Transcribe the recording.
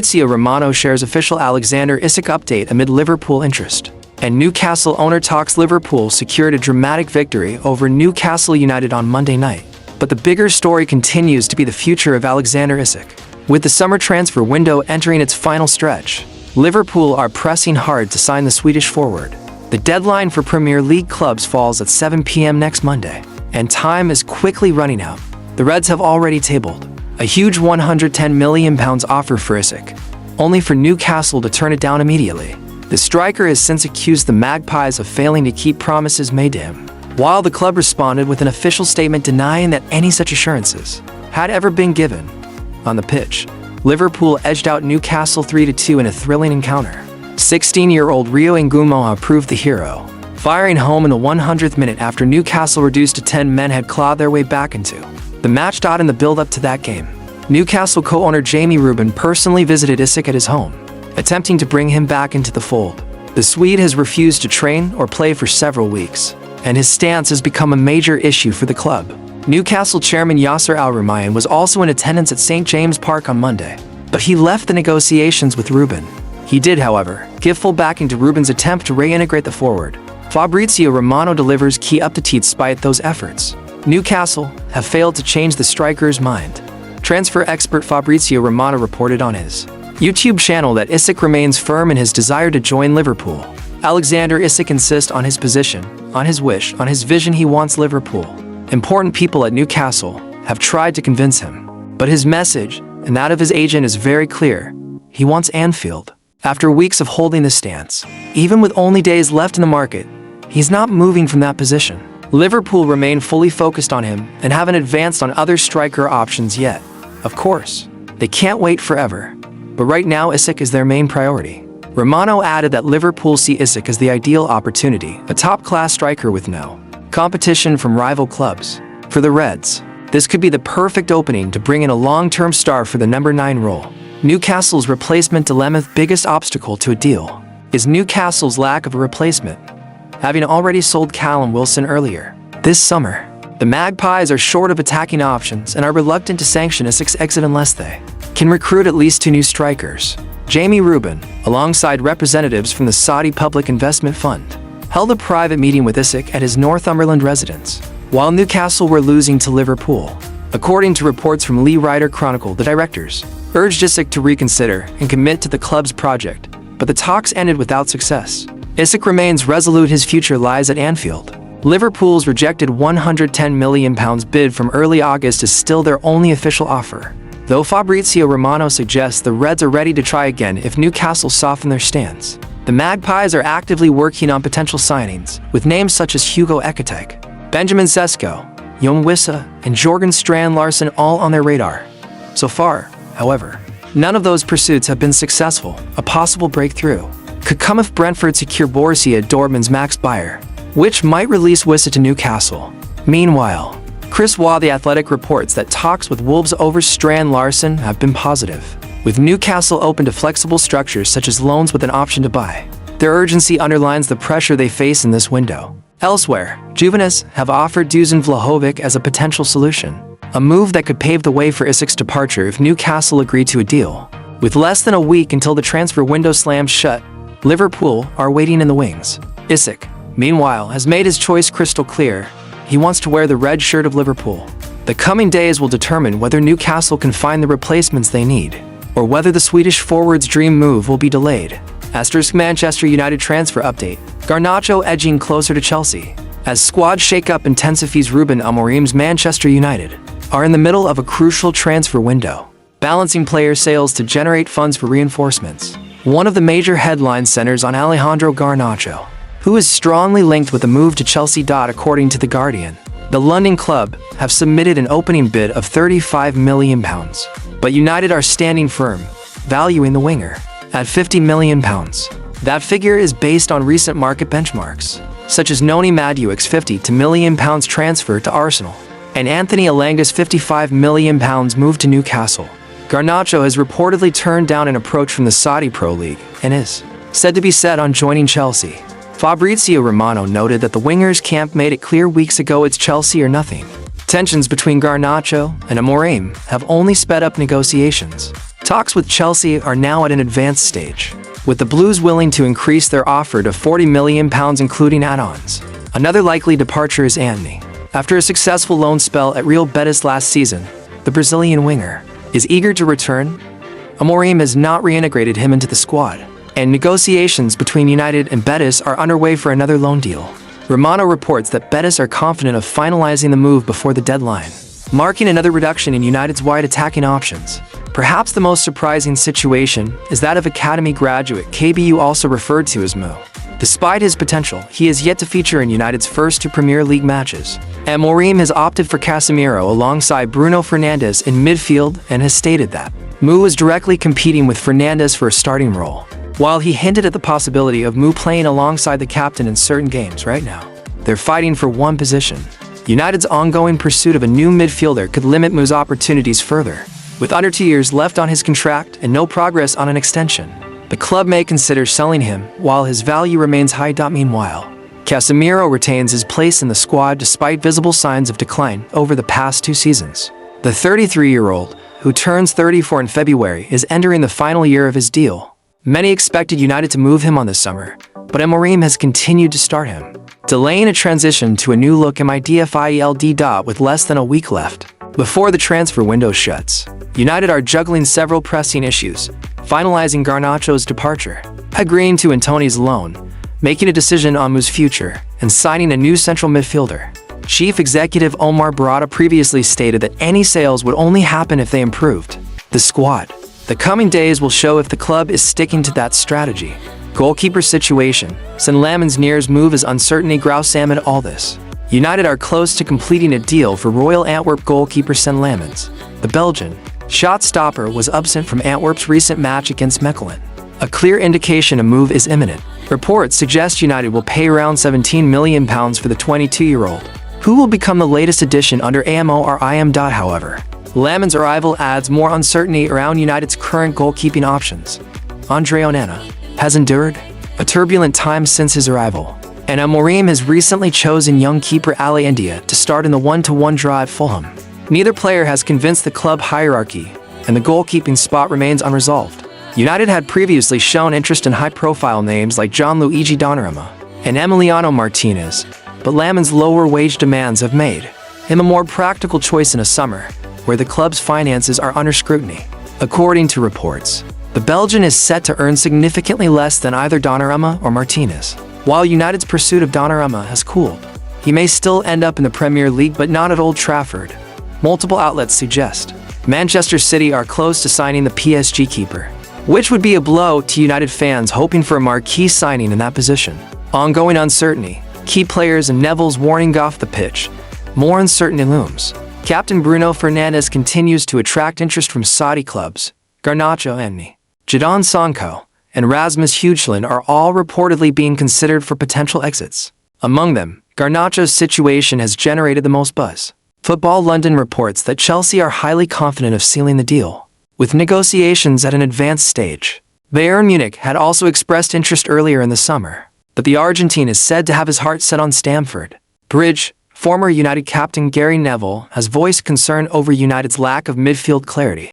Fabrizio Romano shares official Alexander Isak update amid Liverpool interest. And Newcastle owner talks. Liverpool secured a dramatic victory over Newcastle United on Monday night. But the bigger story continues to be the future of Alexander Isak. With the summer transfer window entering its final stretch, Liverpool are pressing hard to sign the Swedish forward. The deadline for Premier League clubs falls at 7 p.m. next Monday, and time is quickly running out. The Reds have already tabled a huge £110 million offer for Isak, only for Newcastle to turn it down immediately. The striker has since accused the Magpies of failing to keep promises made to him, while the club responded with an official statement denying that any such assurances had ever been given. On the pitch, Liverpool edged out Newcastle 3-2 in a thrilling encounter. 16-year-old Rio Ngumoha proved the hero, firing home in the 100th minute after Newcastle, reduced to 10 men, had clawed their way back into the match. In the build-up to that game, Newcastle co-owner Jamie Rubin personally visited Isak at his home, attempting to bring him back into the fold. The Swede has refused to train or play for several weeks, and his stance has become a major issue for the club. Newcastle chairman Yasser Al-Rumayyan was also in attendance at St. James Park on Monday, but he left the negotiations with Rubin. He did, however, give full backing to Rubin's attempt to reintegrate the forward. Fabrizio Romano delivers key updates. Despite those efforts, Newcastle have failed to change the striker's mind. Transfer expert Fabrizio Romano reported on his YouTube channel that Isak remains firm in his desire to join Liverpool. Alexander Isak insists on his position, on his wish, on his vision. He wants Liverpool. Important people at Newcastle have tried to convince him, but his message, and that of his agent, is very clear. He wants Anfield. After weeks of holding this stance, even with only days left in the market, he's not moving from that position. Liverpool remain fully focused on him and haven't advanced on other striker options yet. Of course, they can't wait forever, but right now Isak is their main priority. Romano added that Liverpool see Isak as the ideal opportunity, a top-class striker with no competition from rival clubs. For the Reds, this could be the perfect opening to bring in a long-term star for the number 9 role. Newcastle's replacement dilemma. Biggest obstacle to a deal is Newcastle's lack of a replacement, having already sold Callum Wilson earlier this summer. The Magpies are short of attacking options and are reluctant to sanction Isak's exit unless they can recruit at least 2 new strikers. Jamie Rubin, alongside representatives from the Saudi Public Investment Fund, held a private meeting with Isak at his Northumberland residence, while Newcastle were losing to Liverpool. According to reports from Lee Ryder Chronicle, the directors urged Isak to reconsider and commit to the club's project, but the talks ended without success. Isak remains resolute. His future lies at Anfield. Liverpool's rejected £110 million bid from early August is still their only official offer, though Fabrizio Romano suggests the Reds are ready to try again if Newcastle soften their stance. The Magpies are actively working on potential signings, with names such as Hugo Ekitike, Benjamin Sesko, Jon Wissa, and Jorgen Strand Larsen all on their radar. So far, however, none of those pursuits have been successful. A possible breakthrough could come if Brentford secure Borussia Dortmund's Max Bayer, which might release Wissa to Newcastle. Meanwhile, Chris Waugh, The Athletic, reports that talks with Wolves over Strand Larsen have been positive, with Newcastle open to flexible structures such as loans with an option to buy. Their urgency underlines the pressure they face in this window. Elsewhere, Juventus have offered Dusan Vlahovic as a potential solution, a move that could pave the way for Isak's departure if Newcastle agree to a deal. With less than a week until the transfer window slams shut, Liverpool are waiting in the wings. Isak, meanwhile, has made his choice crystal clear. He wants to wear the red shirt of Liverpool. The coming days will determine whether Newcastle can find the replacements they need, or whether the Swedish forward's dream move will be delayed. Manchester United transfer update. Garnacho edging closer to Chelsea. As squad shakeup intensifies, Ruben Amorim's Manchester United are in the middle of a crucial transfer window, balancing player sales to generate funds for reinforcements. One of the major headlines centers on Alejandro Garnacho, who is strongly linked with the move to Chelsea. According to The Guardian, the London club have submitted an opening bid of £35 million, but United are standing firm, valuing the winger at £50 million. That figure is based on recent market benchmarks, such as Noni Maduek's £50 million transfer to Arsenal, and Anthony Elanga's £55 million move to Newcastle. Garnacho has reportedly turned down an approach from the Saudi Pro League and is said to be set on joining Chelsea. Fabrizio Romano noted that the winger's camp made it clear weeks ago it's Chelsea or nothing. Tensions between Garnacho and Amorim have only sped up negotiations. Talks with Chelsea are now at an advanced stage, with the Blues willing to increase their offer to £40 million including add-ons. Another likely departure is Antony. After a successful loan spell at Real Betis last season, the Brazilian winger is eager to return. Amorim has not reintegrated him into the squad, and negotiations between United and Betis are underway for another loan deal. Romano reports that Betis are confident of finalizing the move before the deadline, marking another reduction in United's wide attacking options. Perhaps the most surprising situation is that of academy graduate KBU, also referred to as Mo. Despite his potential, he is yet to feature in United's first two Premier League matches. Amorim has opted for Casemiro alongside Bruno Fernandes in midfield and has stated that Mu is directly competing with Fernandes for a starting role. While he hinted at the possibility of Mu playing alongside the captain in certain games right now, they're fighting for one position. United's ongoing pursuit of a new midfielder could limit Mu's opportunities further. With under 2 years left on his contract and no progress on an extension, the club may consider selling him while his value remains high. Meanwhile, Casemiro retains his place in the squad despite visible signs of decline over the past 2 seasons. The 33-year-old, who turns 34 in February, is entering the final year of his deal. Many expected United to move him on this summer, but Amorim has continued to start him, delaying a transition to a new look midfield. With less than a week left before the transfer window shuts, United are juggling several pressing issues, finalizing Garnacho's departure, agreeing to Antony's loan, making a decision on Mu's future, and signing a new central midfielder. Chief Executive Omar Barada previously stated that any sales would only happen if they improved the squad. The coming days will show if the club is sticking to that strategy. Goalkeeper situation. Sen Lammens Neer's move is uncertainty. Grouse amid all this, United are close to completing a deal for Royal Antwerp goalkeeper Sen Lammens. The Belgian shot stopper was absent from Antwerp's recent match against Mechelen. A clear indication a move is imminent. Reports suggest United will pay around £17 million for the 22-year-old, who will become the latest addition under Amorim. However, Lammens' arrival adds more uncertainty around United's current goalkeeping options. Andre Onana has endured a turbulent time since his arrival, and Amorim has recently chosen young keeper Ali India to start in the 1-1 draw at Fulham. Neither player has convinced the club hierarchy, and the goalkeeping spot remains unresolved. United had previously shown interest in high-profile names like Gianluigi Donnarumma and Emiliano Martinez, but Lammens' lower wage demands have made him a more practical choice in a summer where the club's finances are under scrutiny. According to reports, the Belgian is set to earn significantly less than either Donnarumma or Martinez. While United's pursuit of Donnarumma has cooled, he may still end up in the Premier League but not at Old Trafford. Multiple outlets suggest Manchester City are close to signing the PSG keeper, which would be a blow to United fans hoping for a marquee signing in that position. Ongoing uncertainty. Key players and Neville's warning off the pitch. More uncertainty looms. Captain Bruno Fernandes continues to attract interest from Saudi clubs. Garnacho, Antony, Jadon Sancho, and Rasmus Højlund are all reportedly being considered for potential exits. Among them, Garnacho's situation has generated the most buzz. Football London reports that Chelsea are highly confident of sealing the deal, with negotiations at an advanced stage. Bayern Munich had also expressed interest earlier in the summer, but the Argentine is said to have his heart set on Stamford Bridge. Former United captain Gary Neville has voiced concern over United's lack of midfield clarity.